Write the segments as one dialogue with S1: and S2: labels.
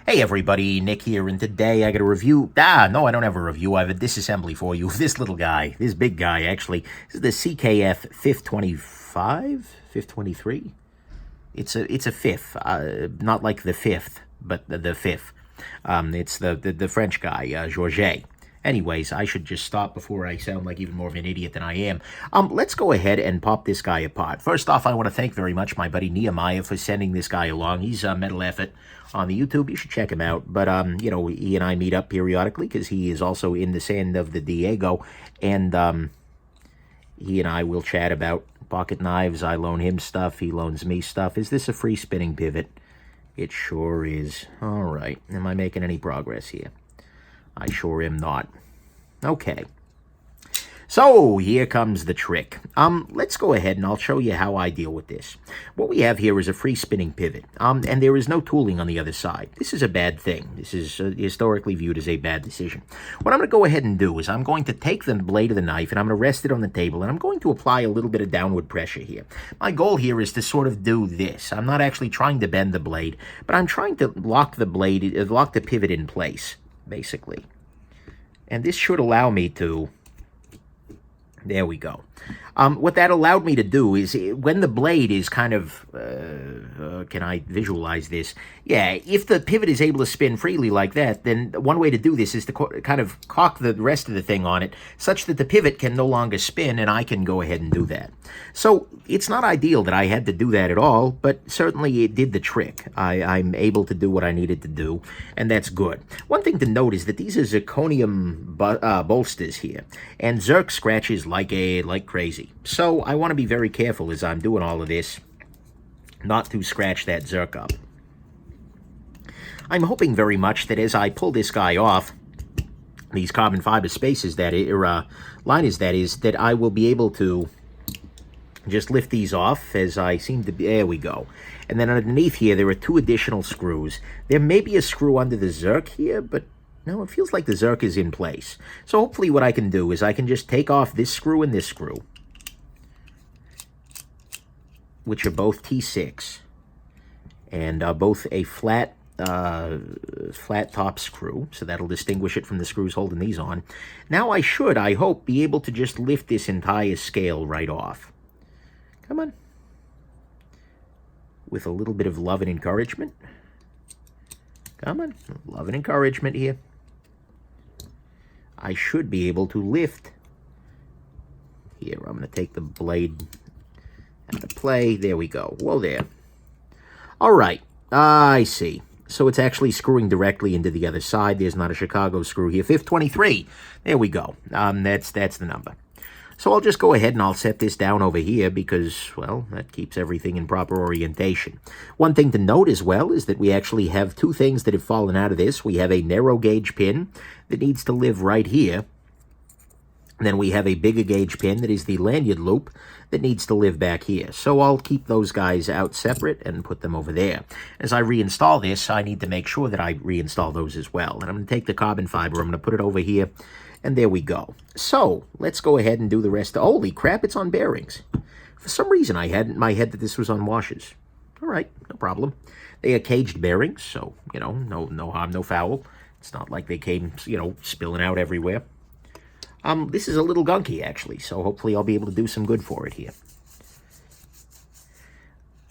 S1: Hey everybody, Nick here, and today I got a review. No, I don't have a review. I have a disassembly for you. This little guy, this big guy, actually. This is the CKF FIF25? FIF23? It's a fifth, not like the fifth, but the fifth. It's the French guy, Jourget. Anyways, I should just stop before I sound like even more of an idiot than I am. Let's go ahead and pop this guy apart. First off, I want to thank very much my buddy Nehemiah for sending this guy along. He's a metal effort on the YouTube. You should check him out. But, you know, he and I meet up periodically because he is also in the San of the Diego. And he and I will chat about pocket knives. I loan him stuff. He loans me stuff. Is this a free spinning pivot? It sure is. All right. Am I making any progress here? I sure am not. Okay. So, here comes the trick. Let's go ahead and I'll show you how I deal with this. What we have here is a free spinning pivot, and there is no tooling on the other side. This is a bad thing. This is historically viewed as a bad decision. What I'm going to go ahead and do is I'm going to take the blade of the knife and I'm going to rest it on the table, and I'm going to apply a little bit of downward pressure here. My goal here is to sort of do this. I'm not actually trying to bend the blade, but I'm trying to lock the blade, lock the pivot in place, basically. And this should allow me to... There we go. What that allowed me to do is, when the blade is kind of, can I visualize this? Yeah, if the pivot is able to spin freely like that, then one way to do this is to kind of cock the rest of the thing on it, such that the pivot can no longer spin, and I can go ahead and do that. So, it's not ideal that I had to do that at all, but certainly it did the trick. I'm able to do what I needed to do, and that's good. One thing to note is that these are zirconium bolsters here, and Zerk scratches like crazy. So I want to be very careful as I'm doing all of this not to scratch that Zerk up. I'm hoping very much that as I pull this guy off, these carbon fiber spaces that liners that I will be able to just lift these off as I seem to be. There we go. And then underneath here there are two additional screws. There may be a screw under the Zerk here, but no, it feels like the Zerk is in place. So hopefully what I can do is I can just take off this screw and this screw, which are both T6, and both a flat top screw, so that'll distinguish it from the screws holding these on. Now I hope, be able to just lift this entire scale right off. Come on. With a little bit of love and encouragement. Come on, love and encouragement here. I should be able to lift. Here, I'm going to take the blade out of play. There we go. Whoa there. All right. I see. So it's actually screwing directly into the other side. There's not a Chicago screw here. FIF23. There we go. That's the number. So I'll just go ahead and I'll set this down over here because, well, that keeps everything in proper orientation. One thing to note as well is that we actually have two things that have fallen out of this. We have a narrow gauge pin that needs to live right here. And then we have a bigger gauge pin that is the lanyard loop that needs to live back here. So I'll keep those guys out separate and put them over there. As I reinstall this, I need to make sure that I reinstall those as well. And I'm going to take the carbon fiber, I'm going to put it over here, and there we go. So let's go ahead and do the rest. Holy crap, it's on bearings. For some reason, I had in my head that this was on washers. All right, no problem. They are caged bearings, so, you know, no harm, no foul. It's not like they came, you know, spilling out everywhere. This is a little gunky, actually, so hopefully I'll be able to do some good for it here.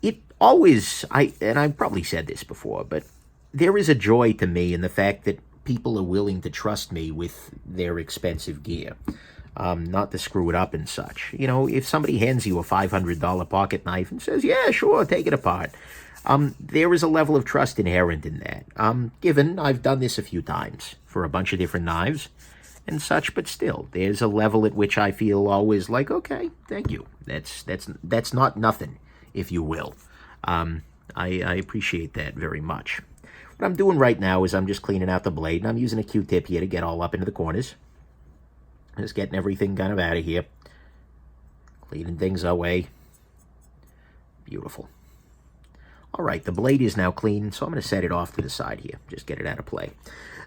S1: It always, and I've probably said this before, but there is a joy to me in the fact that people are willing to trust me with their expensive gear, not to screw it up and such. You know, if somebody hands you a $500 pocket knife and says, yeah, sure, take it apart, there is a level of trust inherent in that. Given I've done this a few times for a bunch of different knives and such, but still, there's a level at which I feel always like, okay, thank you. That's not nothing, if you will. I appreciate that very much. What I'm doing right now is I'm just cleaning out the blade, and I'm using a Q-tip here to get all up into the corners. Just getting everything kind of out of here. Cleaning things away. Beautiful. All right, the blade is now clean, so I'm going to set it off to the side here. Just get it out of play.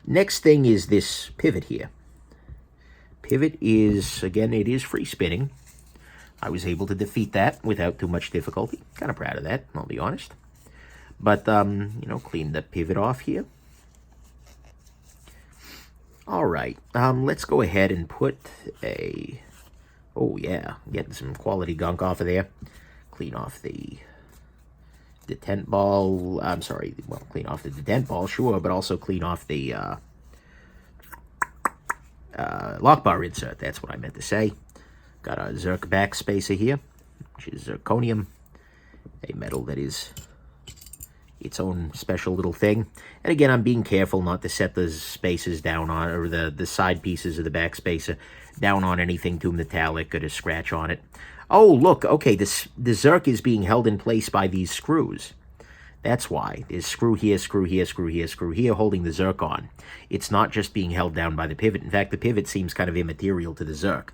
S1: Next thing is this pivot here. Pivot is, again, it is free spinning. I was able to defeat that without too much difficulty. Kind of proud of that, I'll be honest. But, you know, clean the pivot off here. All right, let's go ahead and put a... Oh, yeah, getting some quality gunk off of there. Clean off the detent ball. I'm sorry, well, clean off the detent ball, sure, but also clean off the lock bar insert. That's what I meant to say. Got a Zerk back spacer here, which is zirconium, a metal that is its own special little thing. And again, I'm being careful not to set the spacers down on, or the side pieces of the back spacer down on anything too metallic or to scratch on it. Oh, look, okay, the Zerk is being held in place by these screws. That's why. There's screw here, screw here, screw here, screw here, holding the Zerk on. It's not just being held down by the pivot. In fact, the pivot seems kind of immaterial to the Zerk.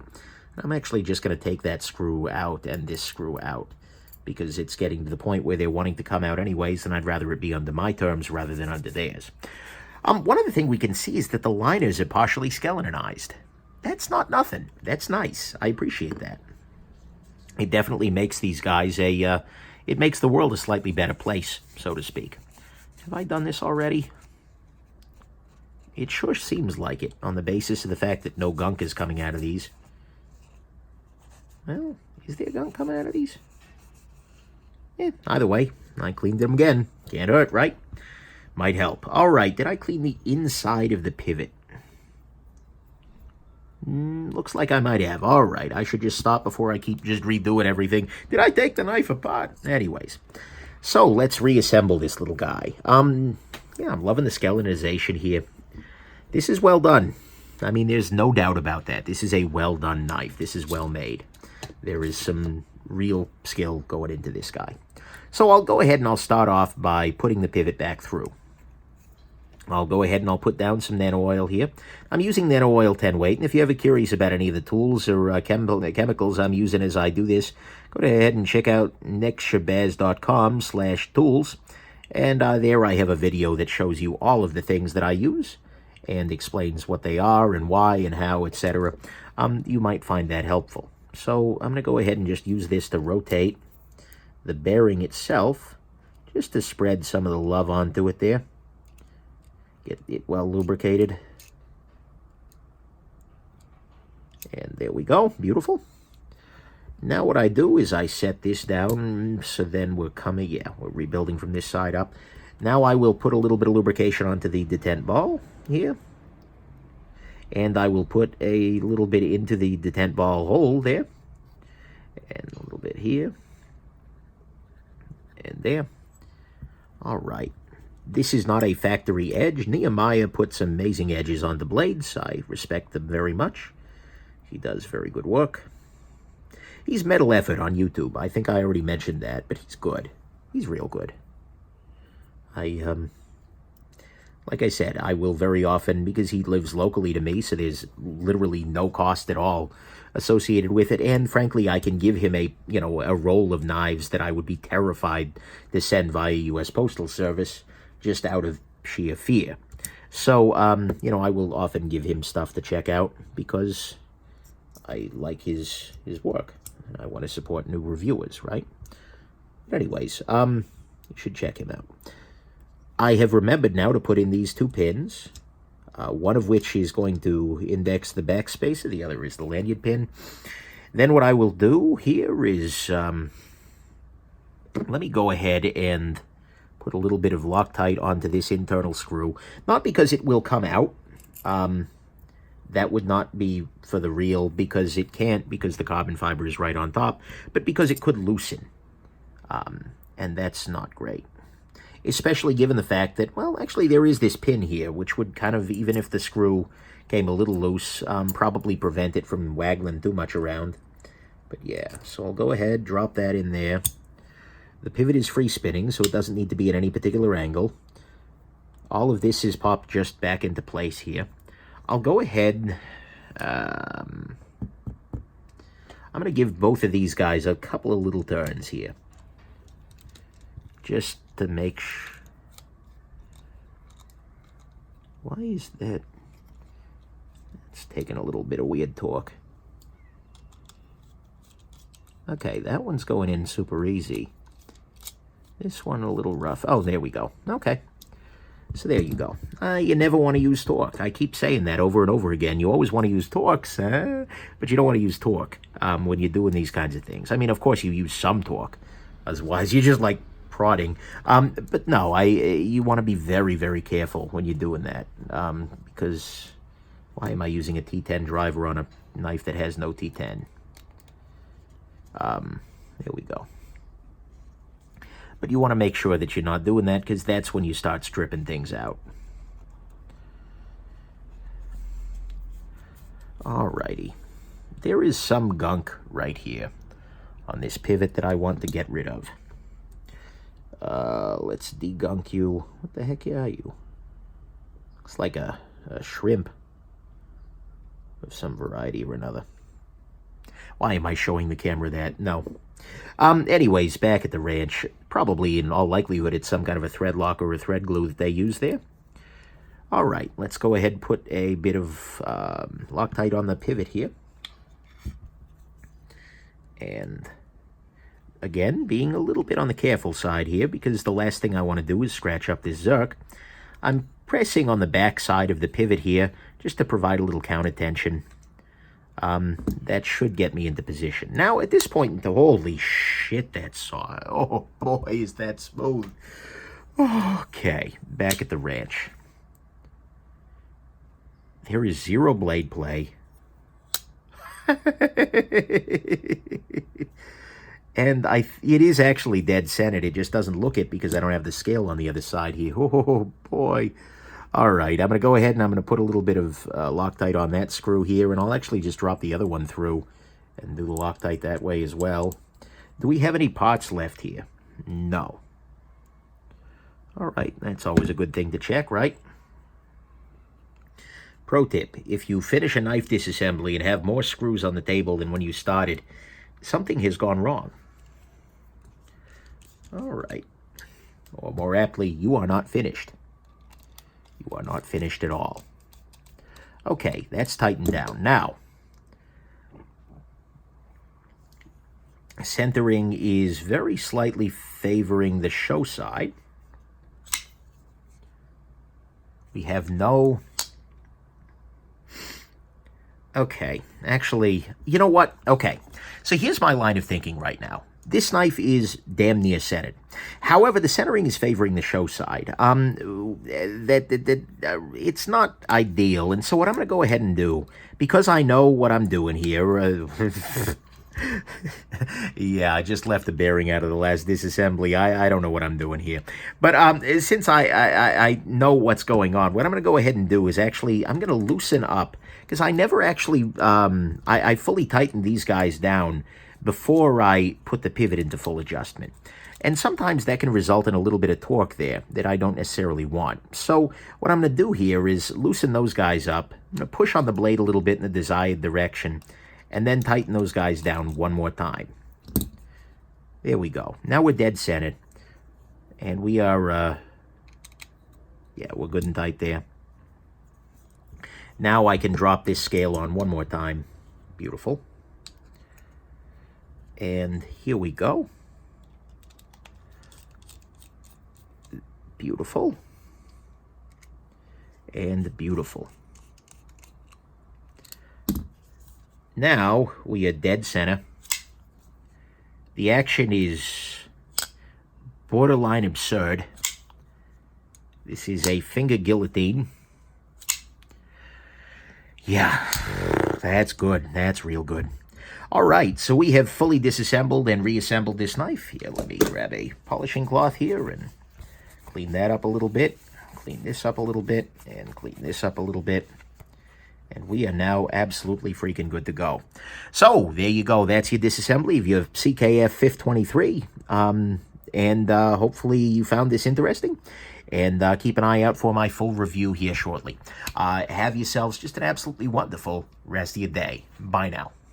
S1: I'm actually just going to take that screw out and this screw out, because it's getting to the point where they're wanting to come out anyways, and I'd rather it be under my terms rather than under theirs. One other thing we can see is that the liners are partially skeletonized. That's not nothing. That's nice. I appreciate that. It definitely makes these guys it makes the world a slightly better place, so to speak. Have I done this already? It sure seems like it, on the basis of the fact that no gunk is coming out of these. Well, is there gunk coming out of these? Yeah, either way, I cleaned them again. Can't hurt, right? Might help. All right, did I clean the inside of the pivot? Looks like I might have. All right, I should just stop before I keep just redoing everything. Did I take the knife apart? Anyways, so let's reassemble this little guy. Yeah, I'm loving the skeletonization here. This is well done. I mean, there's no doubt about that. This is a well-done knife. This is well made. There is some real skill going into this guy. So I'll go ahead and I'll start off by putting the pivot back through. I'll go ahead and I'll put down some nano oil here. I'm using nano oil 10 weight, and if you're ever curious about any of the tools or chemicals I'm using as I do this, go ahead and check out nextshabazz.com/tools, and there I have a video that shows you all of the things that I use and explains what they are and why and how, etc. You might find that helpful. So I'm going to go ahead and just use this to rotate the bearing itself, just to spread some of the love onto it there. Get it well lubricated. And there we go. Beautiful. Now what I do is I set this down, so then we're rebuilding from this side up. Now I will put a little bit of lubrication onto the detent ball here. And I will put a little bit into the detent ball hole there. And a little bit here. And there. All right. This is not a factory edge. Nehemiah puts amazing edges on the blades. I respect them very much. He does very good work. He's Metal Effort on YouTube. I think I already mentioned that, but he's good. He's real good. Like I said, I will very often, because he lives locally to me, so there's literally no cost at all associated with it. And frankly, I can give him a roll of knives that I would be terrified to send via U.S. Postal Service, just out of sheer fear. So, I will often give him stuff to check out because I like his work. I want to support new reviewers, right? But anyways, you should check him out. I have remembered now to put in these two pins, one of which is going to index the back spacer, the other is the lanyard pin. Then what I will do here is, let me go ahead and put a little bit of Loctite onto this internal screw. Not because it will come out. That would not be for the real, because it can't, because the carbon fiber is right on top, but because it could loosen. And that's not great. Especially given the fact that, well, actually there is this pin here, which would kind of, even if the screw came a little loose, probably prevent it from waggling too much around. But yeah, so I'll go ahead, drop that in there. The pivot is free spinning, so it doesn't need to be at any particular angle. All of this is popped just back into place here. I'll go ahead, I'm going to give both of these guys a couple of little turns here. Just to make sure. Why is that? It's taking a little bit of weird torque. Okay, that one's going in super easy. This one a little rough. Oh, there we go. Okay. So there you go. You never want to use torque. I keep saying that over and over again. You always want to use torques, but you don't want to use torque when you're doing these kinds of things. I mean, of course, you use some torque. Otherwise, you're just like prodding. But no, you want to be very, very careful when you're doing that. Because why am I using a T10 driver on a knife that has no T10? There we go. But you want to make sure that you're not doing that, because that's when you start stripping things out. Alrighty. There is some gunk right here on this pivot that I want to get rid of. Let's degunk you. What the heck are you? Looks like a shrimp of some variety or another. Why am I showing the camera that? No. Anyways, back at the ranch, probably in all likelihood it's some kind of a thread lock or a thread glue that they use there. All right, let's go ahead and put a bit of Loctite on the pivot here. And again, being a little bit on the careful side here, because the last thing I want to do is scratch up this Zerk. I'm pressing on the back side of the pivot here just to provide a little counter tension. That should get me into position. Now, at this point, holy shit, that saw. Oh, boy, is that smooth. Okay, back at the ranch. There is zero blade play. And it is actually dead centered. It just doesn't look it because I don't have the scale on the other side here. Oh, boy. All right, I'm going to go ahead and I'm going to put a little bit of Loctite on that screw here, and I'll actually just drop the other one through and do the Loctite that way as well. Do we have any parts left here? No. All right, that's always a good thing to check, right? Pro tip, if you finish a knife disassembly and have more screws on the table than when you started, something has gone wrong. All right. Or more aptly, you are not finished. You are not finished at all. Okay, that's tightened down. Now, centering is very slightly favoring the show side. We have no... Okay, actually, you know what? Okay, so here's my line of thinking right now. This knife is damn near centered. However, the centering is favoring the show side. It's not ideal, and so what I'm going to go ahead and do, because I know what I'm doing here... yeah, I just left the bearing out of the last disassembly. I don't know what I'm doing here. But since I know what's going on, what I'm going to go ahead and do is actually, I'm going to loosen up, because I never actually, I fully tightened these guys down before I put the pivot into full adjustment. And sometimes that can result in a little bit of torque there that I don't necessarily want. So what I'm going to do here is loosen those guys up. I'm going to push on the blade a little bit in the desired direction, and then tighten those guys down one more time. There we go. Now we're dead centered. And we are, yeah, we're good and tight there. Now I can drop this scale on one more time. Beautiful. And here we go. Beautiful. And beautiful. Now we are dead center. The action is borderline absurd. This is a finger guillotine. Yeah, that's good. That's real good. All right, so we have fully disassembled and reassembled this knife. Here, let me grab a polishing cloth here and clean that up a little bit. Clean this up a little bit and clean this up a little bit. And we are now absolutely freaking good to go. So, there you go. That's your disassembly of your CKF FIF23. And hopefully you found this interesting. And keep an eye out for my full review here shortly. Have yourselves just an absolutely wonderful rest of your day. Bye now.